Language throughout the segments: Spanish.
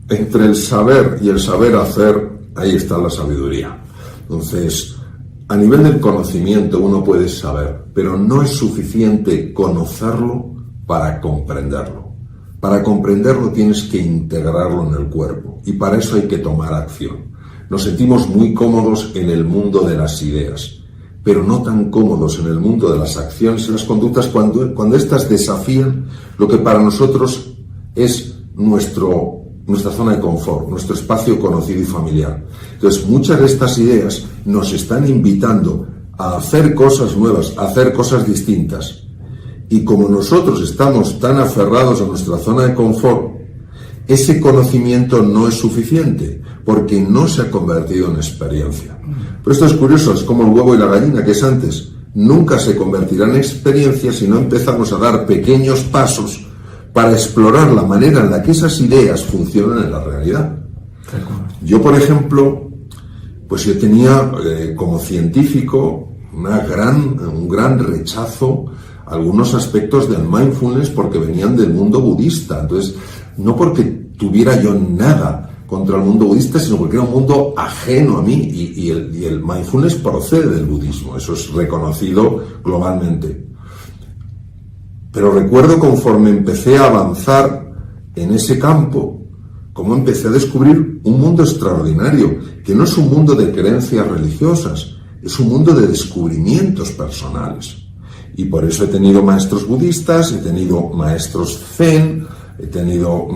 entre el saber y el saber hacer, ahí está la sabiduría. Entonces, a nivel del conocimiento uno puede saber, pero no es suficiente conocerlo para comprenderlo. Para comprenderlo tienes que integrarlo en el cuerpo y para eso hay que tomar acción. Nos sentimos muy cómodos en el mundo de las ideas, pero no tan cómodos en el mundo de las acciones y las conductas cuando éstas desafían lo que para nosotros es nuestra zona de confort, nuestro espacio conocido y familiar. Entonces, muchas de estas ideas nos están invitando a hacer cosas nuevas, a hacer cosas distintas. Y como nosotros estamos tan aferrados a nuestra zona de confort, ese conocimiento no es suficiente, porque no se ha convertido en experiencia. Pero esto es curioso, es como el huevo y la gallina, que es antes. Nunca se convertirá en experiencia si no empezamos a dar pequeños pasos para explorar la manera en la que esas ideas funcionan en la realidad. Yo, por ejemplo, pues yo tenía como científico un gran rechazo a algunos aspectos del mindfulness porque venían del mundo budista. Entonces, no porque tuviera yo nada contra el mundo budista, sino porque era un mundo ajeno a mí y el mindfulness procede del budismo. Eso es reconocido globalmente. Pero recuerdo conforme empecé a avanzar en ese campo, cómo empecé a descubrir un mundo extraordinario, que no es un mundo de creencias religiosas, es un mundo de descubrimientos personales. Y por eso he tenido maestros budistas, he tenido maestros zen, he tenido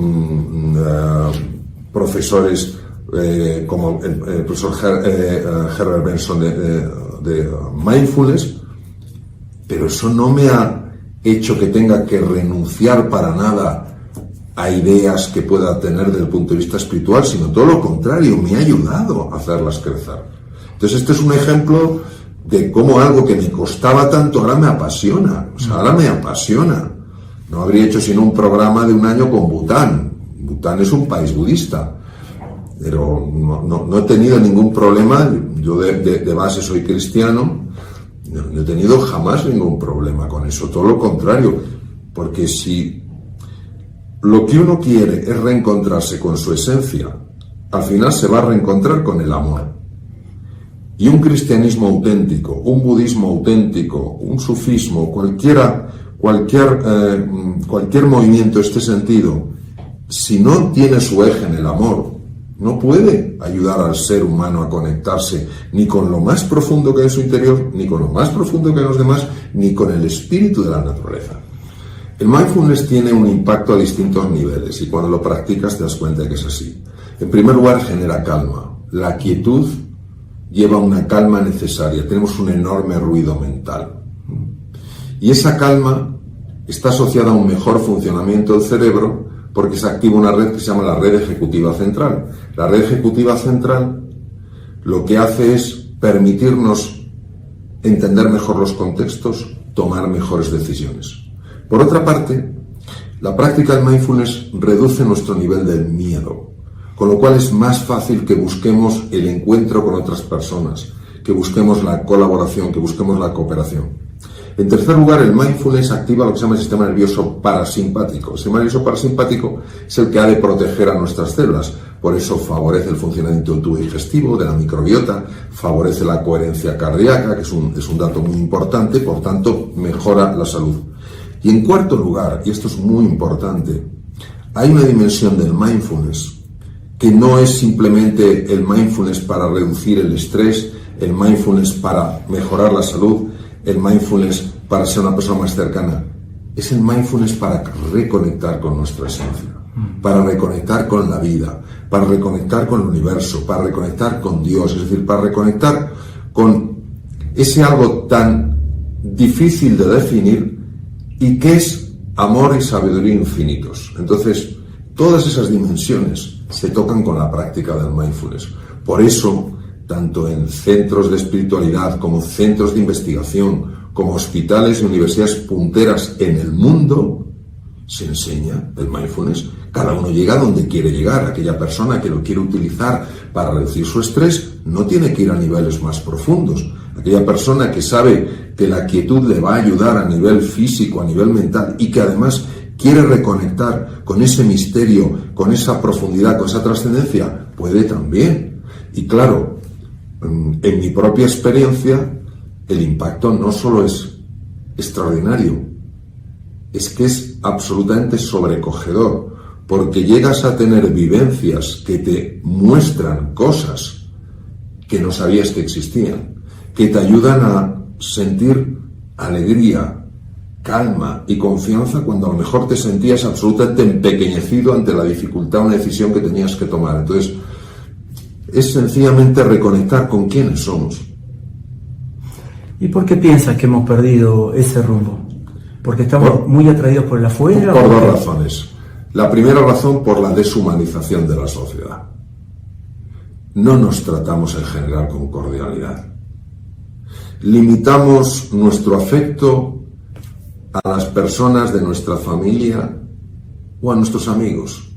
profesores como el profesor Herbert Benson de Mindfulness, pero eso no me ha hecho que tenga que renunciar para nada a ideas que pueda tener desde el punto de vista espiritual, sino todo lo contrario, me ha ayudado a hacerlas crecer. Entonces este es un ejemplo de cómo algo que me costaba tanto ahora me apasiona, ahora me apasiona. No habría hecho sino un programa de un año con Bután. Bután es un país budista, pero no he tenido ningún problema. Yo de base soy cristiano. No he tenido jamás ningún problema con eso, todo lo contrario, porque si lo que uno quiere es reencontrarse con su esencia, al final se va a reencontrar con el amor. Y un cristianismo auténtico, un budismo auténtico, un sufismo, cualquier movimiento de este sentido, si no tiene su eje en el amor, no puede ayudar al ser humano a conectarse ni con lo más profundo que hay en su interior, ni con lo más profundo que hay en los demás, ni con el espíritu de la naturaleza. El mindfulness tiene un impacto a distintos niveles y cuando lo practicas te das cuenta de que es así. En primer lugar, genera calma. La quietud lleva una calma necesaria. Tenemos un enorme ruido mental. Y esa calma está asociada a un mejor funcionamiento del cerebro porque se activa una red que se llama la red ejecutiva central. La red ejecutiva central lo que hace es permitirnos entender mejor los contextos, tomar mejores decisiones. Por otra parte, la práctica del mindfulness reduce nuestro nivel del miedo, con lo cual es más fácil que busquemos el encuentro con otras personas, que busquemos la colaboración, que busquemos la cooperación. En tercer lugar, el mindfulness activa lo que se llama el sistema nervioso parasimpático. El sistema nervioso parasimpático es el que ha de proteger a nuestras células. Por eso favorece el funcionamiento del tubo digestivo, de la microbiota, favorece la coherencia cardíaca, que es un dato muy importante, por tanto, mejora la salud. Y en cuarto lugar, y esto es muy importante, hay una dimensión del mindfulness que no es simplemente el mindfulness para reducir el estrés, el mindfulness para mejorar la salud, el mindfulness para ser una persona más cercana. Es el mindfulness para reconectar con nuestra esencia, para reconectar con la vida, para reconectar con el universo, para reconectar con Dios, es decir, para reconectar con ese algo tan difícil de definir y que es amor y sabiduría infinitos. Entonces, todas esas dimensiones se tocan con la práctica del mindfulness. Por eso, tanto en centros de espiritualidad como centros de investigación, como hospitales y universidades punteras en el mundo, se enseña el mindfulness. Cada uno llega donde quiere llegar. Aquella persona que lo quiere utilizar para reducir su estrés no tiene que ir a niveles más profundos. Aquella persona que sabe que la quietud le va a ayudar a nivel físico, a nivel mental, y que además quiere reconectar con ese misterio, con esa profundidad, con esa trascendencia, puede también. Y claro, en mi propia experiencia, el impacto no solo es extraordinario, es que es absolutamente sobrecogedor, porque llegas a tener vivencias que te muestran cosas que no sabías que existían, que te ayudan a sentir alegría, calma y confianza cuando a lo mejor te sentías absolutamente empequeñecido ante la dificultad o una decisión que tenías que tomar. Entonces, es sencillamente reconectar con quiénes somos. ¿Y por qué piensas que hemos perdido ese rumbo? ¿Porque estamos muy atraídos por el afuera? Por dos razones. La primera razón, por la deshumanización de la sociedad. No nos tratamos en general con cordialidad. Limitamos nuestro afecto a las personas de nuestra familia o a nuestros amigos.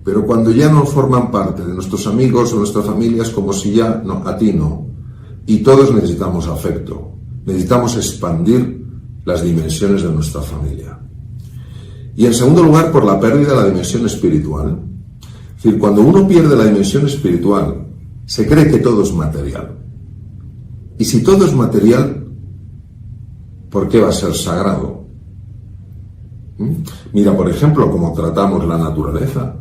Pero cuando ya no forman parte de nuestros amigos o nuestra familia, es como si ya, no, a ti no. Y todos necesitamos afecto. Necesitamos expandir las dimensiones de nuestra familia. Y en segundo lugar, por la pérdida de la dimensión espiritual. Es decir, cuando uno pierde la dimensión espiritual, se cree que todo es material. Y si todo es material, ¿por qué va a ser sagrado? Mira, por ejemplo, cómo tratamos la naturaleza.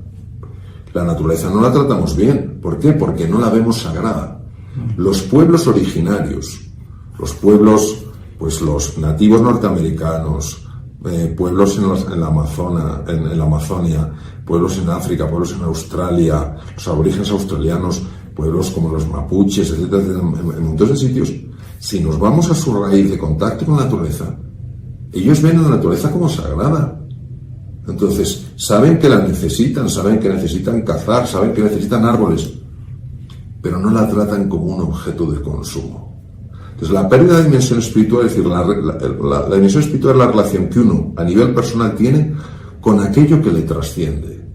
La naturaleza no la tratamos bien. ¿Por qué? Porque no la vemos sagrada. Los pueblos originarios, los pueblos, pues los nativos norteamericanos, pueblos en la Amazonia, pueblos en África, pueblos en Australia, los aborígenes australianos, pueblos como los mapuches, etcétera, en montones de sitios. Si nos vamos a su raíz de contacto con la naturaleza, ellos ven a la naturaleza como sagrada. Entonces, saben que la necesitan, saben que necesitan cazar, saben que necesitan árboles, pero no la tratan como un objeto de consumo. Entonces, la pérdida de dimensión espiritual, es decir, la dimensión espiritual es la relación que uno, a nivel personal, tiene con aquello que le trasciende.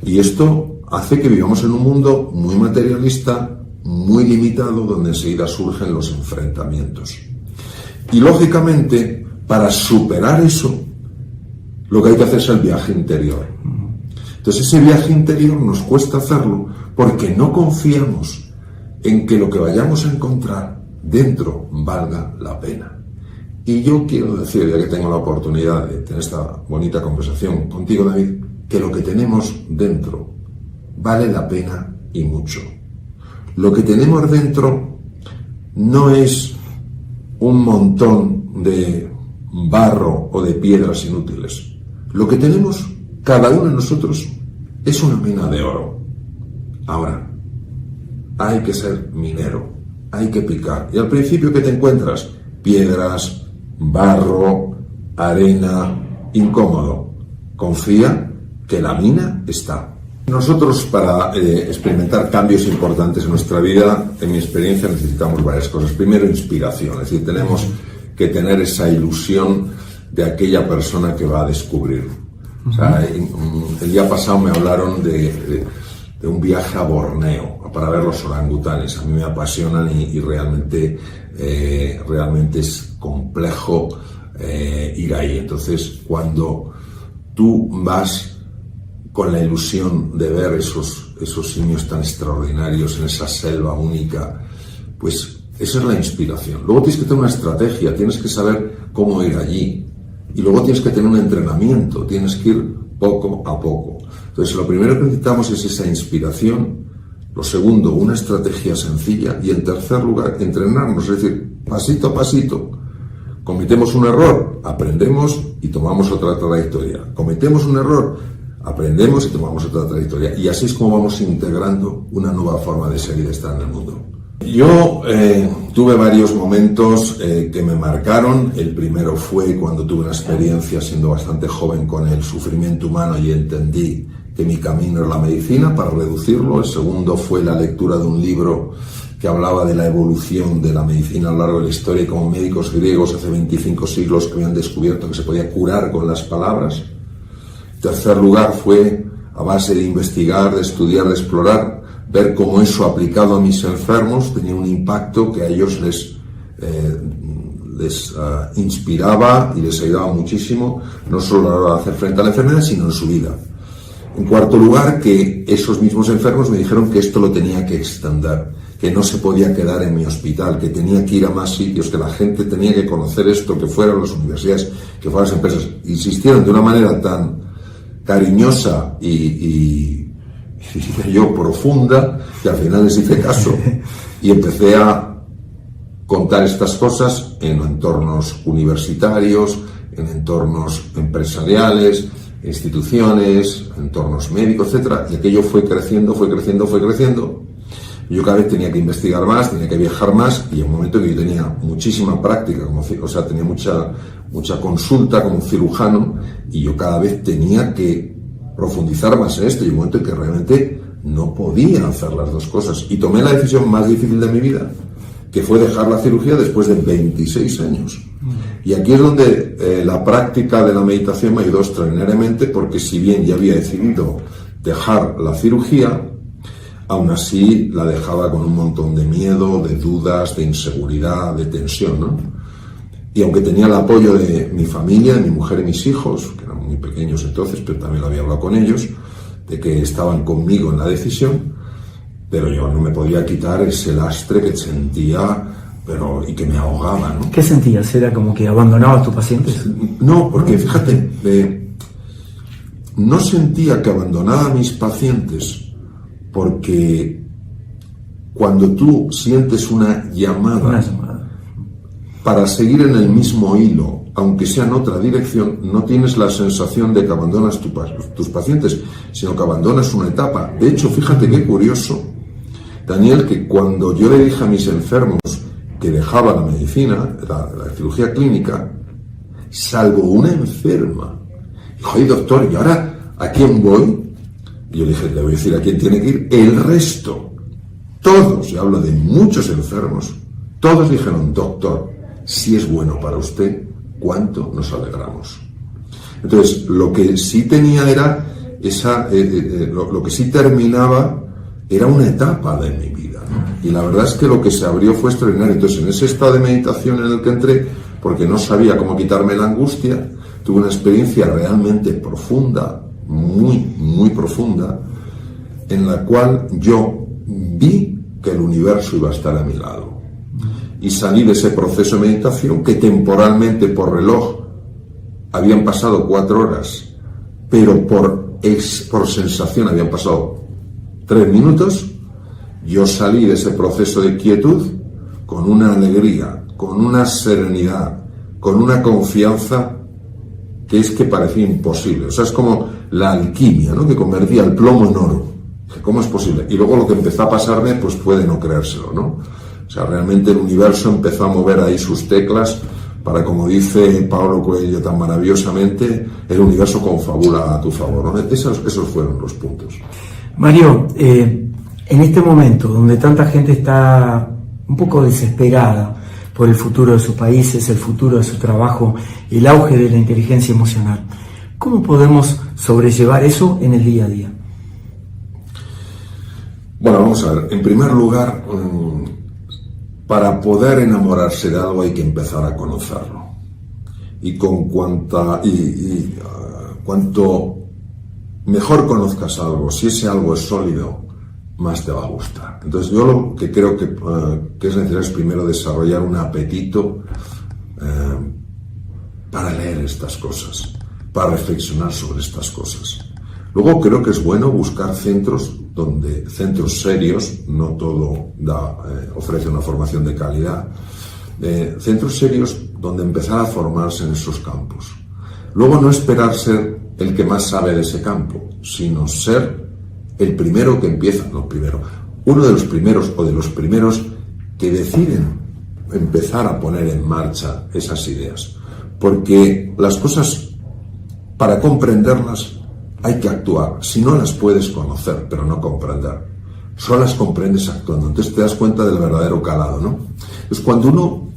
Y esto hace que vivamos en un mundo muy materialista, muy limitado, donde enseguida surgen los enfrentamientos. Y, lógicamente, para superar eso, lo que hay que hacer es el viaje interior. Entonces, ese viaje interior nos cuesta hacerlo porque no confiamos en que lo que vayamos a encontrar dentro valga la pena. Y yo quiero decir, ya que tengo la oportunidad de tener esta bonita conversación contigo, David, que lo que tenemos dentro vale la pena y mucho. Lo que tenemos dentro no es un montón de barro o de piedras inútiles. Lo que tenemos, cada uno de nosotros, es una mina de oro. Ahora, hay que ser minero, hay que picar. Y al principio, ¿qué te encuentras? Piedras, barro, arena, incómodo. Confía que la mina está. Nosotros, para experimentar cambios importantes en nuestra vida, en mi experiencia, necesitamos varias cosas. Primero, inspiración. Es decir, tenemos que tener esa ilusión de aquella persona que va a descubrir. O sea, el día pasado me hablaron de un viaje a Borneo para ver los orangutanes. A mí me apasionan y realmente es complejo ir ahí. Entonces, cuando tú vas con la ilusión de ver esos simios tan extraordinarios en esa selva única, pues esa es la inspiración. Luego tienes que tener una estrategia, tienes que saber cómo ir allí. Y luego tienes que tener un entrenamiento, tienes que ir poco a poco. Entonces, lo primero que necesitamos es esa inspiración. Lo segundo, una estrategia sencilla. Y en tercer lugar, entrenarnos, es decir, pasito a pasito. Cometemos un error, aprendemos y tomamos otra trayectoria. Cometemos un error, aprendemos y tomamos otra trayectoria. Y así es como vamos integrando una nueva forma de ser y de estar en el mundo. Yo tuve varios momentos que me marcaron. El primero fue cuando tuve una experiencia siendo bastante joven con el sufrimiento humano y entendí que mi camino es la medicina para reducirlo. El segundo fue la lectura de un libro que hablaba de la evolución de la medicina a lo largo de la historia y como médicos griegos hace 25 siglos que habían descubierto que se podía curar con las palabras. En tercer lugar fue a base de investigar, de estudiar, de explorar, ver cómo eso aplicado a mis enfermos tenía un impacto que a ellos les inspiraba y les ayudaba muchísimo, no solo a la hora de hacer frente a la enfermedad, sino en su vida. En cuarto lugar, que esos mismos enfermos me dijeron que esto lo tenía que extender, que no se podía quedar en mi hospital, que tenía que ir a más sitios, que la gente tenía que conocer esto, que fueran las universidades, que fueran las empresas. Insistieron de una manera tan cariñosa y diría yo, profunda, que al final les hice caso y empecé a contar estas cosas en entornos universitarios, en entornos empresariales, instituciones, entornos médicos, etcétera, y aquello fue creciendo. Yo cada vez tenía que investigar más, tenía que viajar más, y en un momento que yo tenía muchísima práctica, tenía mucha consulta como cirujano, y yo cada vez tenía que profundizar más en esto, y un momento en que realmente no podía hacer las dos cosas, y tomé la decisión más difícil de mi vida, que fue dejar la cirugía después de 26 años. Y aquí es donde la práctica de la meditación me ayudó extraordinariamente, porque si bien ya había decidido dejar la cirugía, aún así la dejaba con un montón de miedo, de dudas, de inseguridad, de tensión, ¿no? Y aunque tenía el apoyo de mi familia, de mi mujer y mis hijos, que eran muy pequeños entonces, pero también lo había hablado con ellos, de que estaban conmigo en la decisión, pero yo no me podía quitar ese lastre que sentía, y que me ahogaba, ¿no? ¿Qué sentías? ¿Era como que abandonabas a tus pacientes? No, porque fíjate, no sentía que abandonaba a mis pacientes, porque cuando tú sientes una llamada para seguir en el mismo hilo, aunque sea en otra dirección, no tienes la sensación de que abandonas tus pacientes, sino que abandonas una etapa. De hecho, fíjate qué curioso, Daniel, que cuando yo le dije a mis enfermos que dejaba la medicina, la cirugía clínica, salvo una enferma, dijo: oye, doctor, ¿y ahora a quién voy? Y yo le dije: le voy a decir a quién tiene que ir. El resto, todos, y hablo de muchos enfermos, todos dijeron: doctor, si es bueno para usted, ¿cuánto nos alegramos? Entonces, lo que sí tenía era lo que sí terminaba era una etapa de mi vida, ¿no? Y la verdad es que lo que se abrió fue extraordinario. Entonces, en ese estado de meditación en el que entré, porque no sabía cómo quitarme la angustia, tuve una experiencia realmente profunda, muy, muy profunda, en la cual yo vi que el universo iba a estar a mi lado. Y salí de ese proceso de meditación, que temporalmente por reloj habían pasado 4 horas, pero por sensación habían pasado 3 minutos. Yo salí de ese proceso de quietud con una alegría, con una serenidad, con una confianza que es que parecía imposible. O sea, es como la alquimia, ¿no?, que convertía el plomo en oro. ¿Cómo es posible? Y luego lo que empezó a pasarme, pues puede no creérselo, ¿no? O sea, realmente el universo empezó a mover ahí sus teclas para, como dice Paulo Coelho tan maravillosamente, el universo confabula a tu favor, ¿no? Esos fueron los puntos. Mario, en este momento donde tanta gente está un poco desesperada por el futuro de sus países, el futuro de su trabajo, el auge de la inteligencia emocional, ¿cómo podemos sobrellevar eso en el día a día? Bueno, vamos a ver. En primer lugar, para poder enamorarse de algo hay que empezar a conocerlo. Y cuanto mejor conozcas algo, si ese algo es sólido, más te va a gustar. Entonces, yo lo que creo que es necesario es primero desarrollar un apetito para leer estas cosas, para reflexionar sobre estas cosas. Luego creo que es bueno buscar centros serios, no todo ofrece una formación de calidad, centros serios donde empezar a formarse en esos campos. Luego no esperar ser el que más sabe de ese campo, sino ser el primero que empieza, uno de los primeros o de los primeros que deciden empezar a poner en marcha esas ideas. Porque las cosas, para comprenderlas, hay que actuar. Si no, las puedes conocer, pero no comprender. Solo las comprendes actuando. Entonces te das cuenta del verdadero calado, ¿no? Entonces, cuando uno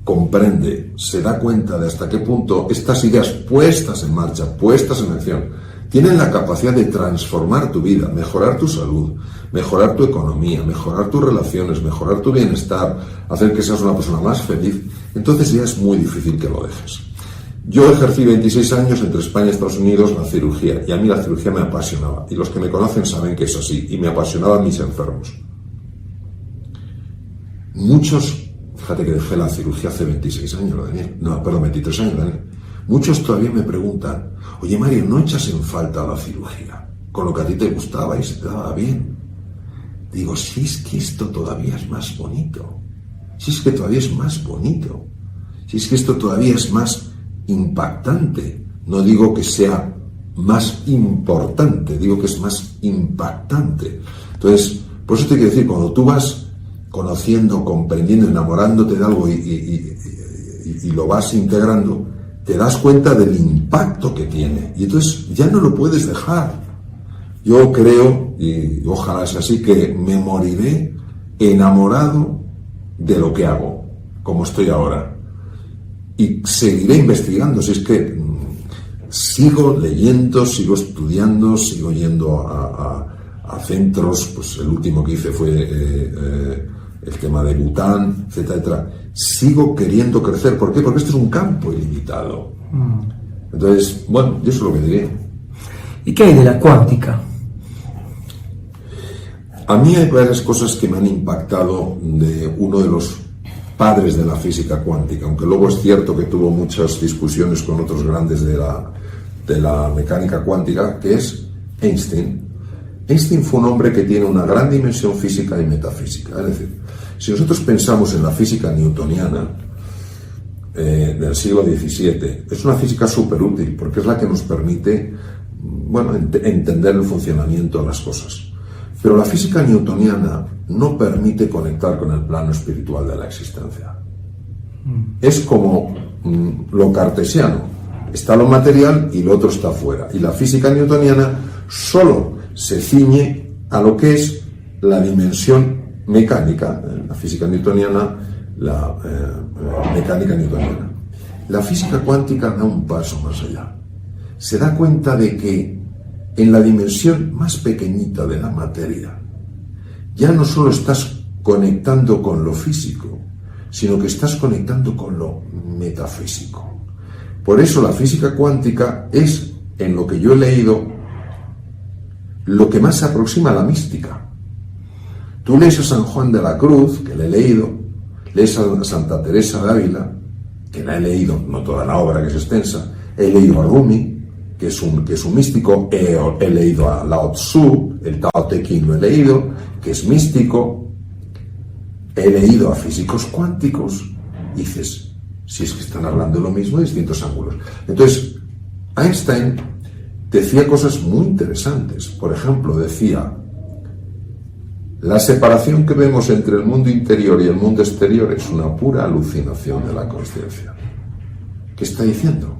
comprende, se da cuenta de hasta qué punto estas ideas puestas en marcha, puestas en acción, tienen la capacidad de transformar tu vida, mejorar tu salud, mejorar tu economía, mejorar tus relaciones, mejorar tu bienestar, hacer que seas una persona más feliz, entonces ya es muy difícil que lo dejes. Yo ejercí 26 años entre España y Estados Unidos la cirugía, y a mí la cirugía me apasionaba, y los que me conocen saben que es así, y me apasionaban mis enfermos. Muchos, fíjate que dejé la cirugía hace 26 años, Daniel, no, perdón, 23 años, Daniel. Muchos todavía me preguntan, oye Mario, ¿no echas en falta la cirugía? Con lo que a ti te gustaba y se te daba bien. Digo, si es que esto todavía es más bonito, si es que todavía es más bonito, si es que esto todavía es más impactante. No digo que sea más importante, digo que es más impactante. Entonces, por eso te quiero decir, cuando tú vas conociendo, comprendiendo, enamorándote de algo y lo vas integrando, te das cuenta del impacto que tiene y entonces ya no lo puedes dejar. Yo creo, y ojalá sea así, que me moriré enamorado de lo que hago, como estoy ahora, y seguiré investigando. Si es que sigo leyendo, sigo estudiando, sigo yendo a centros, pues el último que hice fue el tema de Bután, etcétera, etcétera. Sigo queriendo crecer. ¿Por qué? Porque esto es un campo ilimitado. Entonces, bueno, yo eso es lo que diré. ¿Y qué hay de la cuántica? A mí hay varias cosas que me han impactado de uno de los padres de la física cuántica, aunque luego es cierto que tuvo muchas discusiones con otros grandes de la mecánica cuántica, que es Einstein. Einstein fue un hombre que tiene una gran dimensión física y metafísica. Es decir, si nosotros pensamos en la física newtoniana del siglo XVII, es una física súper útil porque es la que nos permite, bueno, entender el funcionamiento de las cosas. Pero la física newtoniana no permite conectar con el plano espiritual de la existencia. Es como lo cartesiano. Está lo material y lo otro está fuera. Y la física newtoniana solo se ciñe a lo que es la dimensión mecánica, la física newtoniana, la mecánica newtoniana. La física cuántica da un paso más allá. Se da cuenta de que en la dimensión más pequeñita de la materia ya no solo estás conectando con lo físico, sino que estás conectando con lo metafísico. Por eso la física cuántica es, en lo que yo he leído, lo que más se aproxima a la mística. Tú lees a San Juan de la Cruz, que le he leído, lees a Santa Teresa de Ávila, que la he leído, no toda la obra, que es extensa, he leído a Rumi, que es un místico, he leído a Lao Tzu, el Tao Te Ching lo he leído, que es místico, he leído a físicos cuánticos, y dices, si es que están hablando de lo mismo de distintos ángulos. Entonces, Einstein decía cosas muy interesantes. Por ejemplo, decía, la separación que vemos entre el mundo interior y el mundo exterior es una pura alucinación de la consciencia. ¿Qué está diciendo?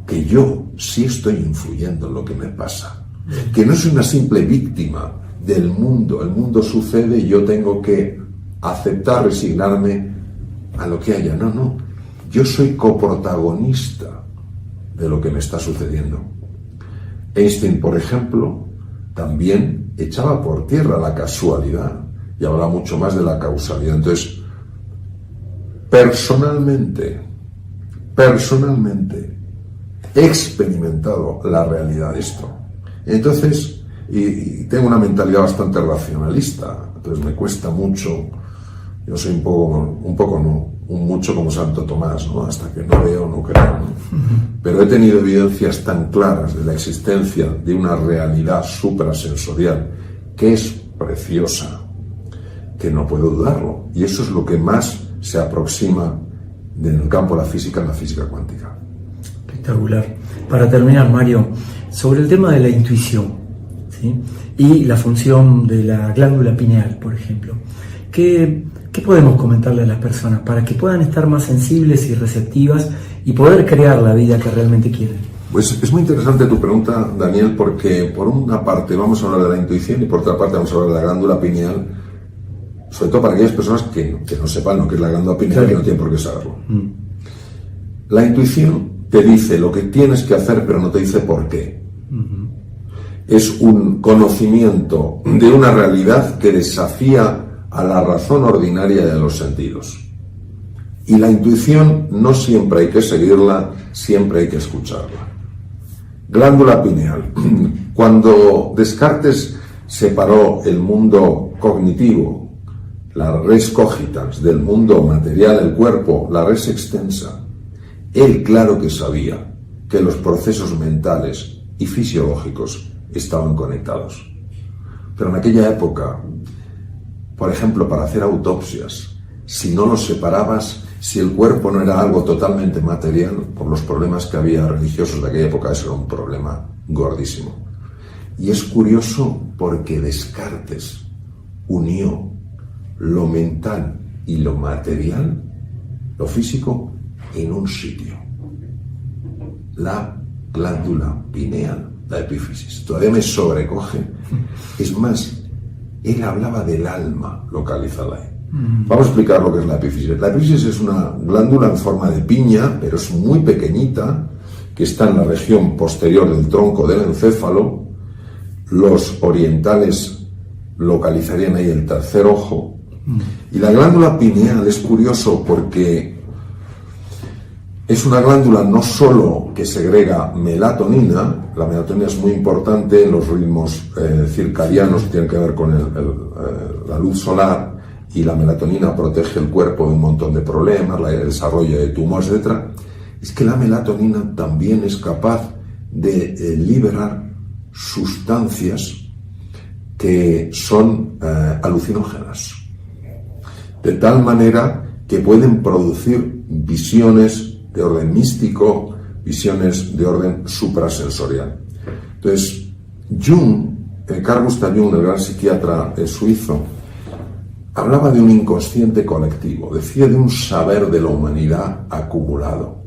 Que yo sí estoy influyendo en lo que me pasa, que no soy una simple víctima del mundo. El mundo sucede y yo tengo que aceptar, resignarme a lo que haya. No, yo soy coprotagonista de lo que me está sucediendo. Einstein, por ejemplo, también echaba por tierra la casualidad y hablaba mucho más de la causalidad. Entonces, personalmente, he experimentado la realidad de esto. Entonces, y tengo una mentalidad bastante racionalista, entonces me cuesta mucho. Yo soy mucho como Santo Tomás, ¿no? Hasta que no veo, no creo, ¿no? Pero he tenido evidencias tan claras de la existencia de una realidad suprasensorial que es preciosa, que no puedo dudarlo. Y eso es lo que más se aproxima en el campo de la física cuántica. Espectacular. Para terminar, Mario, sobre el tema de la intuición, ¿sí? Y la función de la glándula pineal, por ejemplo, ¿qué podemos comentarle a las personas para que puedan estar más sensibles y receptivas y poder crear la vida que realmente quieren? Pues es muy interesante tu pregunta, Daniel, porque por una parte vamos a hablar de la intuición y por otra parte vamos a hablar de la glándula pineal, sobre todo para aquellas personas que no sepan lo que es la glándula pineal, que no tienen por qué saberlo. La intuición te dice lo que tienes que hacer, pero no te dice por qué. Es un conocimiento de una realidad que desafía a la razón ordinaria de los sentidos. Y la intuición no siempre hay que seguirla, siempre hay que escucharla. Glándula pineal. Cuando Descartes separó el mundo cognitivo, la res cogitans, del mundo material, el cuerpo, la res extensa, él claro que sabía que los procesos mentales y fisiológicos estaban conectados. Pero en aquella época, por ejemplo, para hacer autopsias, si no los separabas, si el cuerpo no era algo totalmente material, por los problemas que había religiosos de aquella época, eso era un problema gordísimo. Y es curioso porque Descartes unió lo mental y lo material, lo físico, en un sitio. La glándula pineal, la epífisis. Todavía me sobrecoge. Es más, él hablaba del alma localizada ahí. Vamos a explicar lo que es la epífisis. La epífisis es una glándula en forma de piña, pero es muy pequeñita, que está en la región posterior del tronco del encéfalo. Los orientales localizarían ahí el tercer ojo. Y la glándula pineal es curioso porque es una glándula no solo que segrega melatonina, la melatonina es muy importante en los ritmos circadianos que tienen que ver con la luz solar, y la melatonina protege el cuerpo de un montón de problemas, el desarrollo de tumores, etc. Es que la melatonina también es capaz de liberar sustancias que son alucinógenas, de tal manera que pueden producir visiones de orden místico, visiones de orden suprasensorial. Entonces, Carl Gustav Jung, el gran psiquiatra suizo, hablaba de un inconsciente colectivo, decía de un saber de la humanidad acumulado,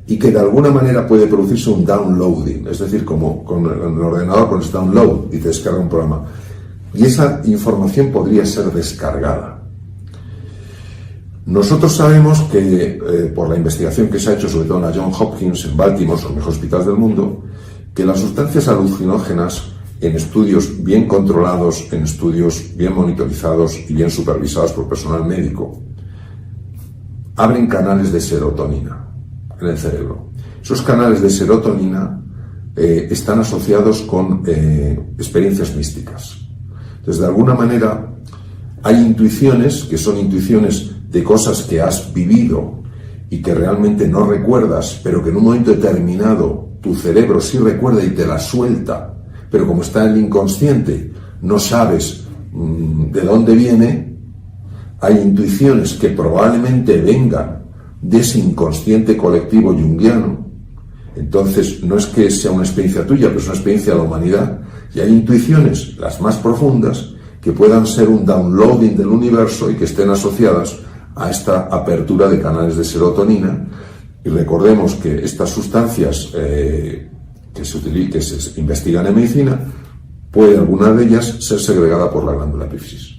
y que de alguna manera puede producirse un downloading, es decir, como con el ordenador pones download y te descarga un programa, y esa información podría ser descargada. Nosotros sabemos que, por la investigación que se ha hecho, sobre todo en la Johns Hopkins, en Baltimore, los mejores hospitales del mundo, que las sustancias alucinógenas, en estudios bien controlados, en estudios bien monitorizados y bien supervisados por personal médico, abren canales de serotonina en el cerebro. Esos canales de serotonina están asociados con experiencias místicas. Entonces, de alguna manera, hay intuiciones que son intuiciones de cosas que has vivido y que realmente no recuerdas, pero que en un momento determinado tu cerebro sí recuerda y te la suelta, pero como está en el inconsciente, no sabes de dónde viene. Hay intuiciones que probablemente vengan de ese inconsciente colectivo junguiano. Entonces, no es que sea una experiencia tuya, pero es una experiencia de la humanidad. Y hay intuiciones, las más profundas, que puedan ser un downloading del universo y que estén asociadas a esta apertura de canales de serotonina. Y recordemos que estas sustancias que se investigan en medicina, puede alguna de ellas ser segregada por la glándula epífisis.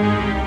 Gracias.